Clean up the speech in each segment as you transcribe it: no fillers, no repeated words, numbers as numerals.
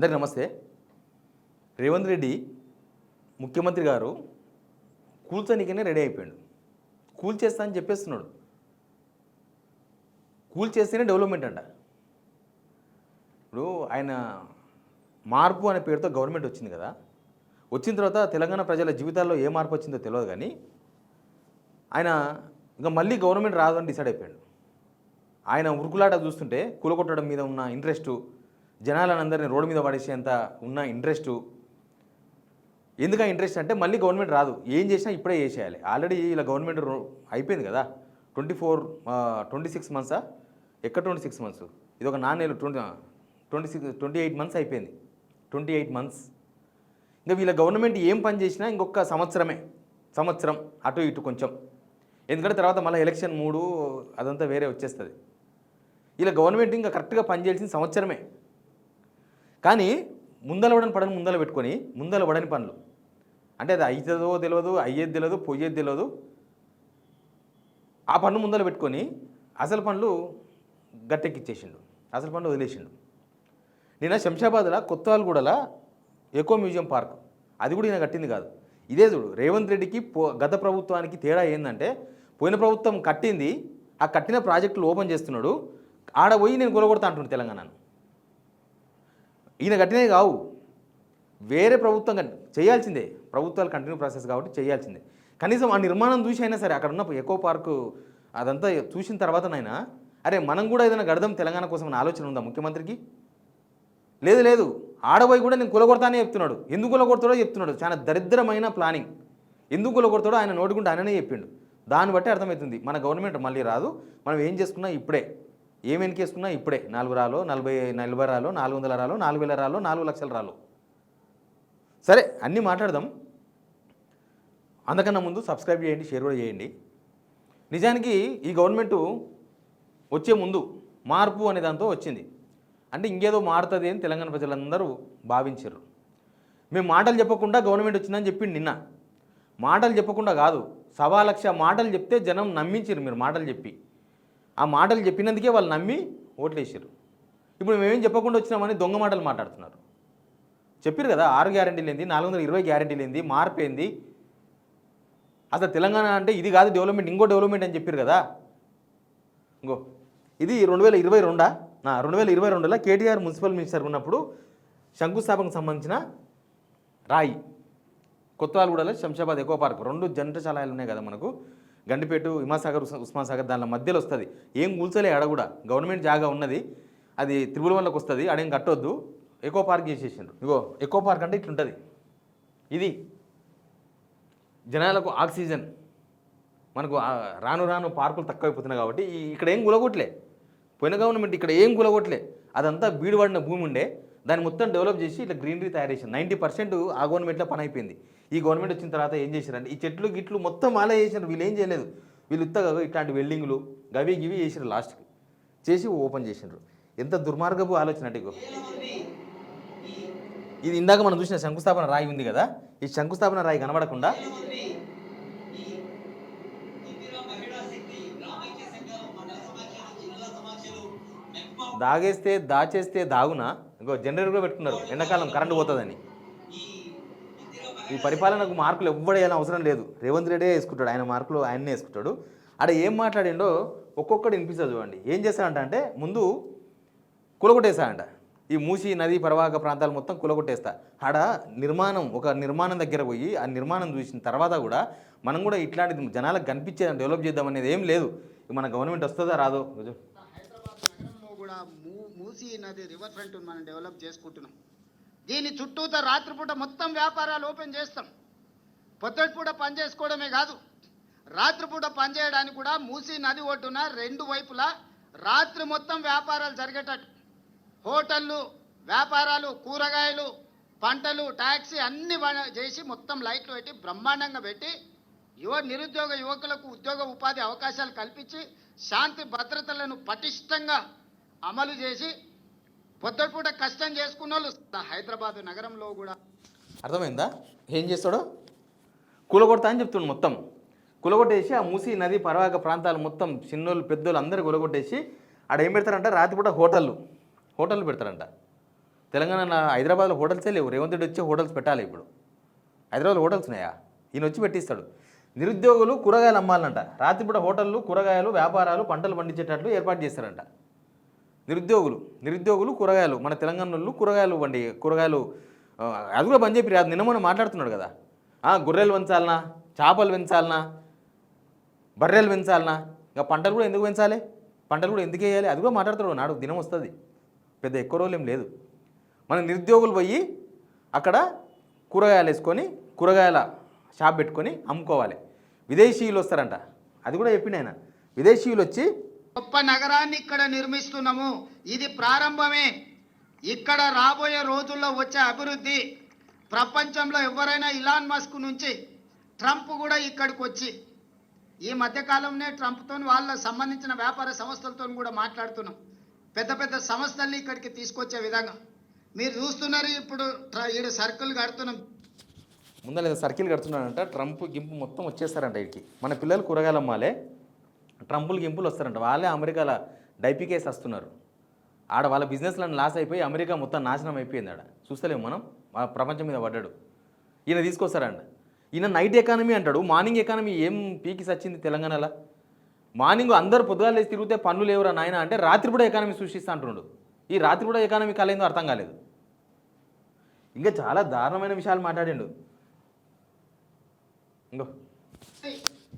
అందరికీ నమస్తే. రేవంత్ రెడ్డి ముఖ్యమంత్రి గారు కూల్చనికనే రెడీ అయిపోయాడు. కూల్చేస్తా అని చెప్పేస్తున్నాడు. కూల్చేస్తేనే డెవలప్మెంట్ అంట. ఇప్పుడు ఆయన మార్పు అనే పేరుతో గవర్నమెంట్ వచ్చింది కదా, వచ్చిన తర్వాత తెలంగాణ ప్రజల జీవితాల్లో ఏ మార్పు వచ్చిందో తెలియదు, కానీ ఆయన ఇంకా మళ్ళీ గవర్నమెంట్ రాదని డిసైడ్ అయిపోయాడు. ఆయన ఉరుకులాట చూస్తుంటే కూలగొట్టడం మీద ఉన్న ఇంట్రెస్టు, జనాలను అందరినీ రోడ్డు మీద పడేసేంత ఉన్న ఇంట్రెస్టు. ఎందుకు ఇంట్రెస్ట్ అంటే మళ్ళీ గవర్నమెంట్ రాదు, ఏం చేసినా ఇప్పుడే చేసేయాలి. ఆల్రెడీ ఇలా గవర్నమెంట్ అయిపోయింది కదా, 26 మంత్సా, ఎక్కడ 26 మంత్స్, ఇది ఒక 4 నెలలు, 28 మంత్స్ అయిపోయింది. 28 మంత్స్. ఇంకా వీళ్ళ గవర్నమెంట్ ఏం పని చేసినా ఇంకొక సంవత్సరం అటు ఇటు కొంచెం, ఎందుకంటే తర్వాత మళ్ళీ ఎలక్షన్ మూడు అదంతా వేరే వచ్చేస్తుంది. ఇలా గవర్నమెంట్ ఇంకా కరెక్ట్గా పనిచేయాల్సిన సంవత్సరమే. కానీ ముందల పెట్టుకొని ముందల పడని పనులు, అంటే అది అవుతుందో తెలియదు, అయ్యేది తెలియదు, పోయేది తెలియదు, ఆ పనులు ముందల పెట్టుకొని అసలు పనులు గట్టెక్కిచ్చేసిండు, అసలు పనులు వదిలేసిండు. నిన్న శంషాబాద్లో కొత్తవాల్గూడలో ఎకో మ్యూజియం పార్క్, అది కూడా ఈయన కట్టింది కాదు. ఇదే చూడు, రేవంత్ రెడ్డికి గత ప్రభుత్వానికి తేడా ఏంటంటే, పోయిన ప్రభుత్వం కట్టింది, ఆ కట్టిన ప్రాజెక్టులు ఓపెన్ చేస్తున్నాడు, ఆడ పోయి నేను కూలగొడతా అంటున్నాడు తెలంగాణను. ఈయన కట్టినవి కావు, వేరే ప్రభుత్వం చేయాల్సిందే, ప్రభుత్వాలు కంటిన్యూ ప్రాసెస్ కాబట్టి చేయాల్సిందే. కనీసం ఆ నిర్మాణం చూసి అయినా సరే, అక్కడ ఉన్న ఎకో పార్కు అదంతా చూసిన తర్వాతనైనా అరే మనం కూడా ఏదైనా గడదాం తెలంగాణ కోసం అనే ఆలోచన ఉందా ముఖ్యమంత్రికి? లేదు, ఆడబోయి కూడా నేను కూలగొడతానే చెప్తున్నాడు. ఎందుకు కూలగొడతాడో చెప్తున్నాడు. చాలా దరిద్రమైన ప్లానింగ్. ఎందుకు కూలగొడతాడో ఆయన నోటుకుంటే ఆయననే చెప్పిండు. దాన్ని బట్టి అర్థమవుతుంది మన గవర్నమెంట్ మళ్ళీ రాదు, మనం ఏం చేసుకున్నా ఇప్పుడే, ఏం వెనకేసుకున్నా ఇప్పుడే, 4 రాలో 40 రాలో 400 రాలో 4000 రాలో 4 లక్షల రాలో. సరే అన్నీ మాట్లాడదాం. అందుకన్నా ముందు సబ్స్క్రైబ్ చేయండి, షేర్ కూడా చేయండి. నిజానికి ఈ గవర్నమెంటు వచ్చే ముందు మార్పు అనే దాంతో వచ్చింది. అంటే ఇంకేదో మారుతుంది అని తెలంగాణ ప్రజలందరూ భావించారు. మేము మాటలు చెప్పకుండా గవర్నమెంట్ వచ్చిందని చెప్పింది నిన్న. మాటలు చెప్పకుండా కాదు, 1,00,000 మాటలు చెప్తే జనం నమ్మించారు. మీరు మాటలు చెప్పి, ఆ మాటలు చెప్పినందుకే వాళ్ళు నమ్మి ఓట్లేసారు. ఇప్పుడు మేమేం చెప్పకుండా వచ్చినామని దొంగ మాటలు మాట్లాడుతున్నారు. చెప్పారు కదా 6 గ్యారెంటీలు ఏంది, 420 గ్యారెంటీలు ఏంది, మార్పు ఏంది, అసలు తెలంగాణ అంటే ఇది కాదు డెవలప్మెంట్, ఇంకో డెవలప్మెంట్ అని చెప్పారు కదా. ఇంకో ఇది 2022లో కేటీఆర్ మున్సిపల్ మినిస్టర్ ఉన్నప్పుడు శంకుస్థాపనకు సంబంధించిన రాయి. కొత్తవాల్గూడలో శంషాబాద్ ఎకో పార్క్ 2 జంటశాలలు ఉన్నాయి కదా మనకు, గండిపేట, హిమాసాగర్, ఉస్మాన్ సాగర్, దాని మధ్యలో వస్తుంది. ఏం కూల్చలే, ఆడ కూడా గవర్నమెంట్ జాగా ఉన్నది, అది త్రిపురవన్లోకి వస్తుంది, ఆడేం కట్టొద్దు, ఎకో పార్క్ చేసేసిండ్రు. ఇగో ఎకో పార్క్ అంటే ఇట్లుంటుంది. ఇది జనాలకు ఆక్సిజన్. మనకు రాను పార్కులు తక్కువైపోతున్నాయి కాబట్టి ఇక్కడ ఏం గులగొట్టలే, పోయిన గవర్నమెంట్ ఇక్కడ ఏం గులగొట్టలే. అదంతా బీడుపడిన భూమి ఉండే, దాన్ని మొత్తం డెవలప్ చేసి ఇట్లా గ్రీనరీ తయారు చేసింది. 90% ఆ గవర్నమెంట్లో పని అయిపోయింది. ఈ గవర్నమెంట్ వచ్చిన తర్వాత ఏం చేశారంటే ఈ చెట్లు గిట్లు మొత్తం అలా చేశారు. వీళ్ళు ఏం చేయలేదు, వీళ్ళు ఇట్లాంటి వెల్డింగ్లు గవి చేసారు, లాస్ట్కి చేసి ఓపెన్ చేసినారు. ఎంత దుర్మార్గపు ఆలోచన అంటే. ఇది ఇందాక మనం చూసిన శంకుస్థాపన రాయి ఉంది కదా, ఈ శంకుస్థాపన రాయి కనబడకుండా దాచేస్తే దాగునా, ఇంకో జనరేటర్ కూడా పెట్టుకున్నారు, ఎండాకాలం కరెంటు పోతుందని. ఈ పరిపాలనకు మార్కులు ఎవ్వడేయాలని అవసరం లేదు, రేవంత్ రెడ్డి వేసుకుంటాడు, ఆయన మార్కులు ఆయన్నే వేసుకుంటాడు. ఆడ ఏం మాట్లాడిండో ఒక్కొక్కటి వినిపిస్తుంది చూడండి. ఏం చేస్తాడంటే ముందు కులగొట్టేస్తాడంట, ఈ మూసీ నది పరివాహక ప్రాంతాలు మొత్తం కులగొట్టేస్తా. ఆడ ఒక నిర్మాణం దగ్గర పోయి ఆ నిర్మాణం చూసిన తర్వాత కూడా మనం కూడా ఇట్లాంటి జనాలకు కనిపించే డెవలప్ చేద్దాం అనేది ఏం లేదు. మన గవర్నమెంట్ వస్తుందా రాదో. మూసీ నది రివర్ ఫ్రంట్ మనం డెవలప్ చేసుకుంటున్నాం. దీని చుట్టూతో రాత్రిపూట మొత్తం వ్యాపారాలు ఓపెన్ చేస్తాం. పొద్దుటిపూట పని చేసుకోవడమే కాదు, రాత్రిపూట పనిచేయడానికి కూడా మూసీ నది ఒడ్డున 2 వైపులా రాత్రి మొత్తం వ్యాపారాలు జరిగేటట్టు హోటళ్ళు, వ్యాపారాలు, కూరగాయలు, పంటలు, ట్యాక్సీ అన్ని చేసి మొత్తం లైట్లు పెట్టి బ్రహ్మాండంగా పెట్టి నిరుద్యోగ యువకులకు ఉద్యోగ ఉపాధి అవకాశాలు కల్పించి శాంతి భద్రతలను పటిష్టంగా అమలు చేసి పొద్దుపూట కష్టం చేసుకున్న వాళ్ళు హైదరాబాద్ నగరంలో కూడా. అర్థమైందా ఏం చేస్తాడో? కూలగొడతా అని చెప్తుండు. మొత్తం కూలగొట్టేసి ఆ మూసీ నది పరివాహక ప్రాంతాలు మొత్తం చిన్నోళ్ళు పెద్దోళ్ళు అందరూ కూలగొట్టేసి ఆడ ఏం పెడతారంట, రాత్రిపూట హోటళ్ళు పెడతారంట. తెలంగాణ హైదరాబాద్లో హోటల్సే లేవు. రేవంత్ రెడ్డి వచ్చి హోటల్స్ పెట్టాలి ఇప్పుడు. హైదరాబాద్లో హోటల్స్ ఉన్నాయా? ఈయన వచ్చి పెట్టిస్తాడు. నిరుద్యోగులు కూరగాయలు అమ్మాలంట. రాత్రిపూట హోటళ్ళు కూరగాయలు వ్యాపారాలు పంటలు పండించేటట్లు ఏర్పాటు చేస్తారంట. నిరుద్యోగులు కూరగాయలు, మన తెలంగాణ వాళ్ళు కూరగాయలు అది కూడా బంద్ చెప్పి నిన్న మొన్న మాట్లాడుతున్నాడు కదా. గొర్రెలు పెంచాలనా, చేపలు పెంచాలనా, బర్రెలు పెంచాలనా, ఇంకా పంటలు కూడా ఎందుకు పెంచాలి, పంటలు కూడా ఎందుకు వేయాలి, అది కూడా మాట్లాడుతున్నాడు. నాడు దినం వస్తుంది, పెద్ద ఎక్కువ రోజులు ఏం లేదు. మన నిరుద్యోగులు పోయి అక్కడ కూరగాయలు వేసుకొని కూరగాయల షాప్ పెట్టుకొని అమ్ముకోవాలి. విదేశీయులు వస్తారంట, అది కూడా చెప్పిన ఆయన. విదేశీయులు వచ్చి గొప్ప నగరాన్ని ఇక్కడ నిర్మిస్తున్నాము, ఇది ప్రారంభమే. ఇక్కడ రాబోయే రోజుల్లో వచ్చే అభివృద్ధి ప్రపంచంలో ఎవరైనా ఇలాన్ మస్క్ నుంచి ట్రంప్ కూడా ఇక్కడికి వచ్చి ఈ మధ్యకాలంలో ట్రంప్తో వాళ్ళ సంబంధించిన వ్యాపార సంస్థలతో కూడా మాట్లాడుతున్నాం. పెద్ద పెద్ద సంస్థల్ని ఇక్కడికి తీసుకొచ్చే విధంగా మీరు చూస్తున్నారు. ఇప్పుడు ఈడ సర్కిల్ కడుతున్నాం, ముందర లేదా సర్కిల్ కడుతున్నాడంట. ట్రంప్ గింపు మొత్తం వచ్చేస్తారంట ఇక్కడికి. మన పిల్లలు కూరగాయలు అమ్మాలే, ట్రంపులు గింపులు వస్తారంట. వాళ్ళే అమెరికాలో డైపీకేసి వస్తున్నారు. ఆడ వాళ్ళ బిజినెస్లను లాస్ అయిపోయి అమెరికా మొత్తం నాశనం అయిపోయింది. ఆడ చూస్తలేము మనం, ప్రపంచం మీద పడ్డాడు. ఈయన తీసుకొస్తారంట. ఈయన నైట్ ఎకానమీ అంటాడు, మార్నింగ్ ఎకానమీ ఏం పీకి సచ్చింది తెలంగాణలో. మార్నింగ్ అందరు పొద్దుగాలు లేచి తిరిగితే పనులు లేవురా నాయన అంటే రాత్రిపూట ఎకానమీ సృష్టిస్తా అంటున్నాడు. ఈ రాత్రిపూట ఎకానమీ కాలేదో అర్థం కాలేదు. ఇంకా చాలా దారుణమైన విషయాలు మాట్లాడిండు. ఇంకో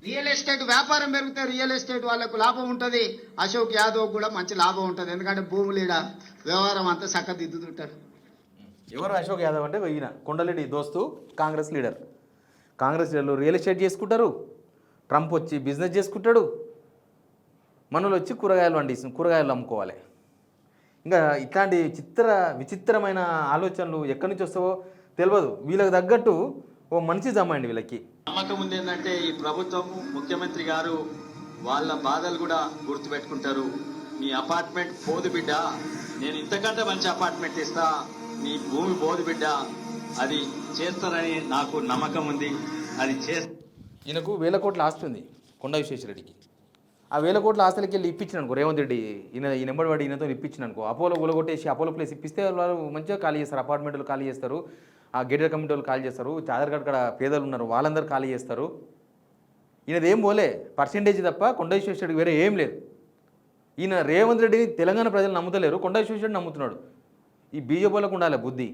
రియల్ ఎస్టేట్ వ్యాపారం పెరిగితే రియల్ ఎస్టేట్ వాళ్ళకు లాభం ఉంటుంది. అశోక్ యాదవ్ కూడా మంచి లాభం ఉంటుంది, ఎందుకంటే భూములీడ వ్యవహారం అంతా చక్కదిద్దుతుంటారు. ఎవరు అశోక్ యాదవ్ అంటే ఈయన కొండలెడ్డి దోస్తు, కాంగ్రెస్ లీడర్. కాంగ్రెస్ లీడర్లు రియల్ ఎస్టేట్ చేసుకుంటారు, ట్రంప్ వచ్చి బిజినెస్ చేసుకుంటాడు, మనలు వచ్చి కూరగాయలు అమ్ముకోవాలి. ఇంకా ఇట్లాంటి విచిత్రమైన ఆలోచనలు ఎక్కడి నుంచి వస్తావో తెలియదు. వీళ్ళకి తగ్గట్టు ఓ మనిషి జమ్మండి వీళ్ళకి. నమ్మకం ఉంది ఏంటంటే ఈ ప్రభుత్వం, ముఖ్యమంత్రి గారు వాళ్ళ బాధలు కూడా గుర్తుపెట్టుకుంటారు. మీ అపార్ట్మెంట్ పోదు బిడ్డ, నేను ఇంతకంటే మంచి అపార్ట్మెంట్ ఇస్తా, మీ భూమి పోదు బిడ్డ, అది చేస్తారని నాకు నమ్మకం ఉంది. అది ఈయనకు 1000 కోట్ల ఆస్తి ఉంది కొండా విశ్వేశ్వరరెడ్డికి. ఆ 1000 కోట్ల ఆస్తులకి వెళ్ళి ఇప్పించిననుకో రేవంత్ రెడ్డి, ఈ నెంబర్ వాడి ఈయనతో ఇప్పించిననుకో, అపోలో గులగొట్టేసి అపోలో ప్లేస్ ఇప్పిస్తే వాళ్ళు మంచిగా ఖాళీ చేస్తారు. అపార్ట్మెంట్లు ఖాళీ చేస్తారు, ఆ గేటెడ్ కమ్యూనిటీ వాళ్ళు ఖాళీ చేస్తారు, చాదర్గఢ్ కాడ పేదలు ఉన్నారు వాళ్ళందరూ ఖాళీ చేస్తారు. ఈయనదేం పోలే పర్సెంటేజ్ తప్ప కొండా విశ్వేశ్వరరెడ్డికి వేరే ఏం లేదు. ఈయన రేవంత్ రెడ్డిని తెలంగాణ ప్రజలు నమ్ముతలేరు, కొండా విశ్వేశ్వరరెడ్డి నమ్ముతున్నాడు. ఈ బీజేపీలకు ఉండాలి బుద్ధి.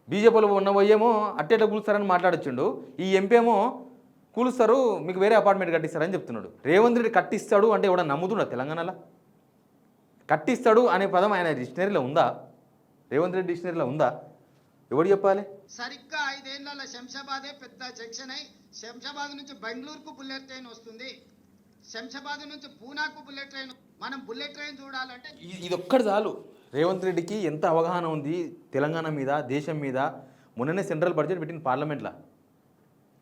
బీజేపీలో ఉన్న పోయేమో అట్టేట కూలుస్తారని మాట్లాడొచ్చిండు. ఈ ఎంపీ ఏమో కూలుస్తారు, మీకు వేరే అపార్ట్మెంట్ కట్టిస్తారని చెప్తున్నాడు. రేవంత్ రెడ్డి కట్టిస్తాడు అంటే ఎవడన్నా నమ్ముతున్నాడు తెలంగాణలో? కట్టిస్తాడు అనే పదం ఆయన డిక్షనరీలో ఉందా? రేవంత్ రెడ్డి డిక్షనరీలో ఉందా? ఎవడు చెప్పాలి? సరిగ్గా 5 ఏళ్ల శంషాబాదే పెద్ద జంక్షన్ అయి శంషాబాద్ నుంచి బెంగళూరుకు బుల్లెట్ ట్రైన్ వస్తుంది, శంషాబాద్ నుంచి పూనాకు బుల్లెట్ ట్రైన్. మనం బుల్లెట్ ట్రైన్ చూడాలంటే ఇది ఒక్కటి చాలు. రేవంత్ రెడ్డికి ఎంత అవగాహన ఉంది తెలంగాణ మీద, దేశం మీద. మొన్ననే సెంట్రల్ బడ్జెట్ పెట్టిన పార్లమెంట్లో.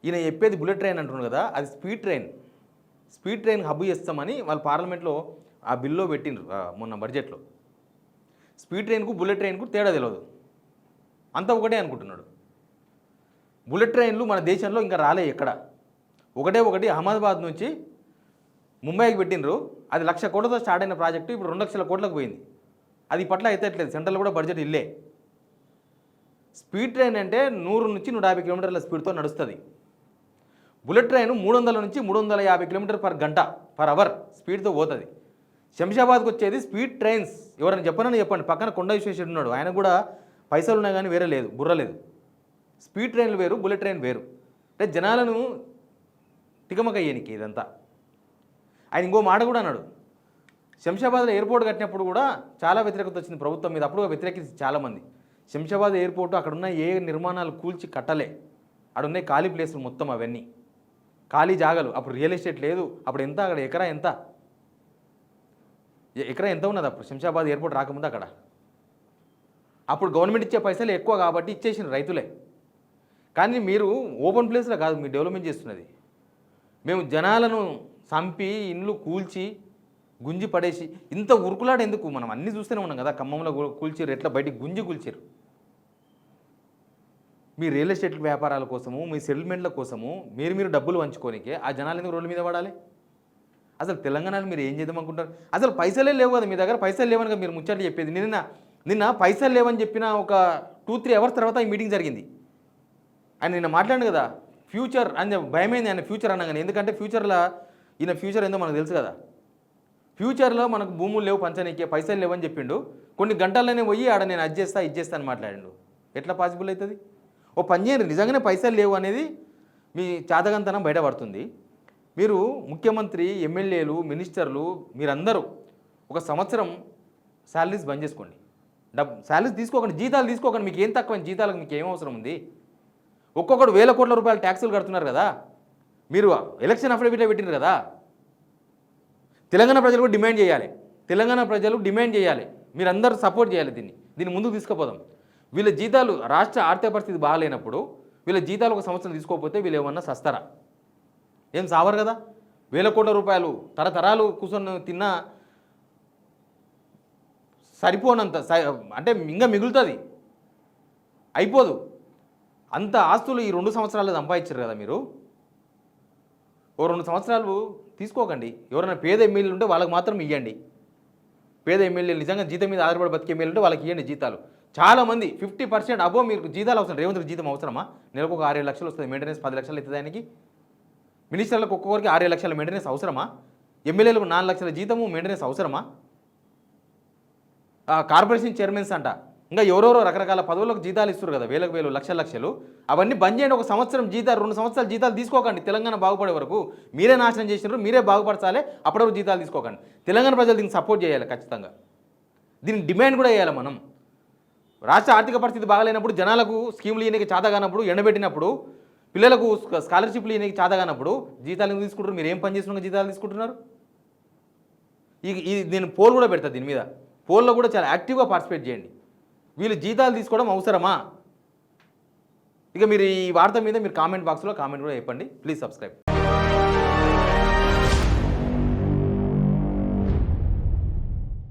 ఈయన చెప్పేది బుల్లెట్ ట్రైన్ అంటున్నాడు కదా, అది స్పీడ్ ట్రైన్ హబ్ చేస్తామని వాళ్ళు పార్లమెంట్లో ఆ బిల్లో పెట్టిండ్రు మొన్న బడ్జెట్లో. స్పీడ్ ట్రైన్కు బుల్లెట్ ట్రైన్కు తేడా తెలియదు, అంతా ఒకటే అనుకుంటున్నాడు. బుల్లెట్ ట్రైన్లు మన దేశంలో ఇంకా రాలే ఎక్కడ. ఒకటి అహ్మదాబాద్ నుంచి ముంబైకి పెట్టినరు. అది 1,00,000 కోట్లతో స్టార్ట్ అయిన ప్రాజెక్టు ఇప్పుడు 2 లక్షల కోట్లకు పోయింది. అది పట్ల ఎత్తట్లేదు, సెంట్రల్ కూడా బడ్జెట్ ఇల్లే. స్పీడ్ ట్రైన్ అంటే 100 నుంచి 150 కిలోమీటర్ల స్పీడ్తో నడుస్తుంది. బుల్లెట్ ట్రైన్ 300 నుంచి 350 కిలోమీటర్ పర్ అవర్ స్పీడ్తో పోతుంది. శంషాబాద్కి వచ్చేది స్పీడ్ ట్రైన్స్. ఎవరైనా చెప్పండి. పక్కన కొండా విశ్వేశ్వరరెడ్డి ఉన్నాడు, ఆయన కూడా పైసలు ఉన్నాయి కానీ వేరే లేదు, బుర్ర లేదు. స్పీడ్ ట్రైన్లు వేరు, బుల్లెట్ ట్రైన్ వేరు. అంటే జనాలను తికమక అయ్యేనికి ఇదంతా. ఆయన ఇంకో మాట కూడా అన్నాడు, శంషాబాద్లో ఎయిర్పోర్ట్ కట్టినప్పుడు కూడా చాలా వ్యతిరేకత వచ్చింది ప్రభుత్వం మీద. అప్పుడు వ్యతిరేకించి చాలామంది. శంషాబాద్ ఎయిర్పోర్టు అక్కడున్న ఏ నిర్మాణాలు కూల్చి కట్టలే. అక్కడున్న ఖాళీ ప్లేసులు మొత్తం అవన్నీ ఖాళీ జాగాలు. అప్పుడు రియల్ ఎస్టేట్ లేదు. అప్పుడు ఎంత అక్కడ ఎకరా ఎంత ఉన్నది అప్పుడు శంషాబాద్ ఎయిర్పోర్ట్ రాకముందు అక్కడ. అప్పుడు గవర్నమెంట్ ఇచ్చే పైసలు ఎక్కువ కాబట్టి ఇచ్చేసిన రైతులే. కానీ మీరు ఓపెన్ ప్లేస్లో కాదు మీరు డెవలప్మెంట్ చేస్తున్నది. మేము జనాలను చంపి ఇండ్లు కూల్చి గుంజి పడేసి ఇంత ఉరుకులాడ ఎందుకు? మనం అన్నీ చూస్తూనే ఉన్నాం కదా, ఖమ్మంలో కూల్చిరు, ఎట్లా బయటికి గుంజి కూల్చారు. మీ రియల్ ఎస్టేట్ వ్యాపారాల కోసము, మీ సెటిల్మెంట్ల కోసము మీరు డబ్బులు పంచుకోనికే ఆ జనాలు ఎందుకు రోడ్ల మీద పడాలి? అసలు తెలంగాణలో మీరు ఏం చేద్దాం అనుకుంటారు? అసలు పైసలే లేవు కదా మీ దగ్గర. పైసలు లేవనగా మీరు ముచ్చట్లు చెప్పేది. నిన్న నిన్న పైసలు లేవని చెప్పిన ఒక 2-3 అవర్స్ తర్వాత ఈ మీటింగ్ జరిగింది. ఆయన నిన్న మాట్లాడు కదా, ఫ్యూచర్ అని భయమైంది ఆయన ఫ్యూచర్ అనగానే. ఎందుకంటే ఫ్యూచర్లో ఈయన ఫ్యూచర్ ఏందో మనకు తెలుసు కదా. ఫ్యూచర్లో మనకు భూములు లేవు పంచనీకే, పైసలు లేవని చెప్పిండు. కొన్ని గంటల్లోనే పోయి ఆడ నేను అది చేస్తా అని మాట్లాడిండు. ఎట్లా పాసిబుల్ అవుతుంది? ఓ పని చేయండి, నిజంగానే పైసలు లేవు అనేది మీ చాతకంతనం బయటపడుతుంది. మీరు ముఖ్యమంత్రి, ఎమ్మెల్యేలు, మినిస్టర్లు మీరందరూ ఒక సంవత్సరం శాలరీస్ బంద్ చేసుకోండి. శాలరీస్ తీసుకోకండి, జీతాలు తీసుకోకండి. మీకు ఏం తక్కువ జీతాలకు మీకు ఏం అవసరం ఉంది? ఒక్కొక్కడు 1000 కోట్ల రూపాయలు ట్యాక్సులు కడుతున్నారు కదా. మీరు ఎలక్షన్ అఫిడవిట్లో పెట్టినారు కదా. తెలంగాణ ప్రజలు కూడా డిమాండ్ చేయాలి. తెలంగాణ ప్రజలు డిమాండ్ చేయాలి. మీరందరూ సపోర్ట్ చేయాలి. దీన్ని ముందుకు తీసుకుపోదాం. వీళ్ళ జీతాలు, రాష్ట్ర ఆర్థిక పరిస్థితి బాగాలేనప్పుడు వీళ్ళ జీతాలు ఒక సంవత్సరం తీసుకోకపోతే వీళ్ళు ఏమన్నా సస్తారా? ఏం సావరు కదా. 1000 కోట్ల రూపాయలు తరతరాలు కూర్చొని తిన్నా సరిపోనంత, అంటే ఇంకా మిగులుతుంది, అయిపోదు. అంత ఆస్తులు ఈ 2 సంవత్సరాలు సంపాదించారు కదా మీరు. ఓ 2 సంవత్సరాలు తీసుకోకండి. ఎవరైనా పేద ఎమ్మెల్యేలు ఉంటే వాళ్ళకి మాత్రం ఇవ్వండి. పేద ఎమ్మెల్యేలు నిజంగా జీతం మీద ఆధారపడి బతికే ఎమ్మెల్యేలు ఉంటే వాళ్ళకి ఇవ్వండి జీతాలు. చాలామంది 50% అబో మీకు జీతాలు అవసరం. రేవంత్ రెడ్డి జీతం అవసరమా? నెలకు ఒక 6-7 లక్షలు వస్తుంది, మెయింటెనెన్స్ 10 లక్షలు అవుతుంది ఆయనకి. మినిస్టర్లకు ఒక్కొక్కరికి 6-7 లక్షల మెయింటెనెన్స్ అవసరమా? ఎమ్మెల్యేలకు 4 లక్షల జీతము మెయింటెనెన్స్ అవసరమా? కార్పొరేషన్ చైర్మన్స్ అంట, ఇంకా ఎవరెవరో రకరకాల పదవులకు జీతాలు ఇస్తారు కదా, వేలకు లక్షలు. అవన్నీ బంద్ చేయండి. ఒక సంవత్సరం జీతాలు, 2 సంవత్సరాలు జీతాలు తీసుకోకండి. తెలంగాణ బాగుపడే వరకు మీరే నాశనం చేసినారు, మీరే బాగుపరచాలి. అప్పటివరకు జీతాలు తీసుకోకండి. తెలంగాణ ప్రజలు దీన్ని సపోర్ట్ చేయాలి ఖచ్చితంగా. దీన్ని డిమాండ్ కూడా చేయాలి మనం. రాష్ట్ర ఆర్థిక పరిస్థితి బాగాలేనప్పుడు, జనాలకు స్కీములు ఇయనికి చేతగానప్పుడు, ఎండబెట్టినప్పుడు, పిల్లలకు స్కాలర్షిప్లు ఇయనికి చేతగానప్పుడు జీతాలు ఎందుకు తీసుకుంటారు? మీరు ఏం పని చేసిన జీతాలు తీసుకుంటున్నారు? నేను పోల్ కూడా పెడతా దీని మీద. పోల్లో కూడా చాలా యాక్టివ్గా పార్టిసిపేట్ చేయండి. వీళ్ళు జీతాలు తీసుకోవడం అవసరమా? ఇక మీరు ఈ వార్త మీద మీరు కామెంట్ బాక్స్లో కామెంట్ కూడా చెప్పండి. Please subscribe.